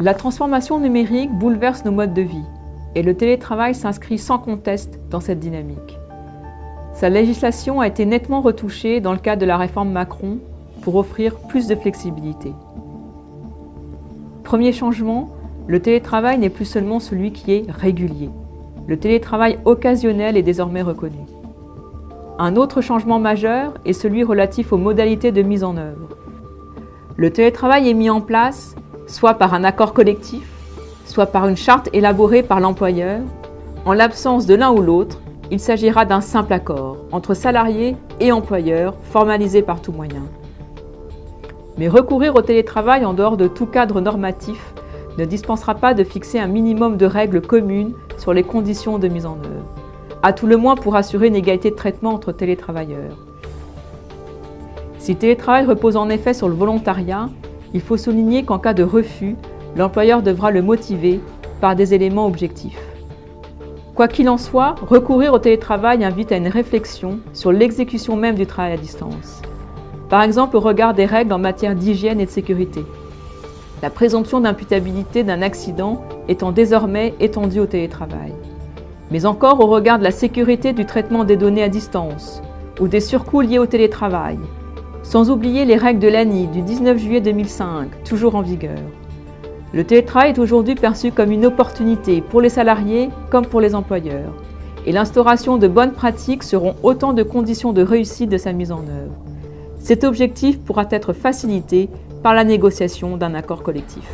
La transformation numérique bouleverse nos modes de vie et le télétravail s'inscrit sans conteste dans cette dynamique. Sa législation a été nettement retouchée dans le cadre de la réforme Macron pour offrir plus de flexibilité. Premier changement, le télétravail n'est plus seulement celui qui est régulier. Le télétravail occasionnel est désormais reconnu. Un autre changement majeur est celui relatif aux modalités de mise en œuvre. Le télétravail est mis en place soit par un accord collectif, soit par une charte élaborée par l'employeur. En l'absence de l'un ou l'autre, il s'agira d'un simple accord entre salariés et employeurs formalisé par tout moyen. Mais recourir au télétravail en dehors de tout cadre normatif ne dispensera pas de fixer un minimum de règles communes sur les conditions de mise en œuvre, à tout le moins pour assurer une égalité de traitement entre télétravailleurs. Si le télétravail repose en effet sur le volontariat, il faut souligner qu'en cas de refus, l'employeur devra le motiver par des éléments objectifs. Quoi qu'il en soit, recourir au télétravail invite à une réflexion sur l'exécution même du travail à distance. Par exemple, au regard des règles en matière d'hygiène et de sécurité. La présomption d'imputabilité d'un accident étant désormais étendue au télétravail. Mais encore au regard de la sécurité du traitement des données à distance ou des surcoûts liés au télétravail. Sans oublier les règles de l'ANI du 19 juillet 2005, toujours en vigueur. Le télétravail est aujourd'hui perçu comme une opportunité pour les salariés comme pour les employeurs. Et l'instauration de bonnes pratiques seront autant de conditions de réussite de sa mise en œuvre. Cet objectif pourra être facilité par la négociation d'un accord collectif.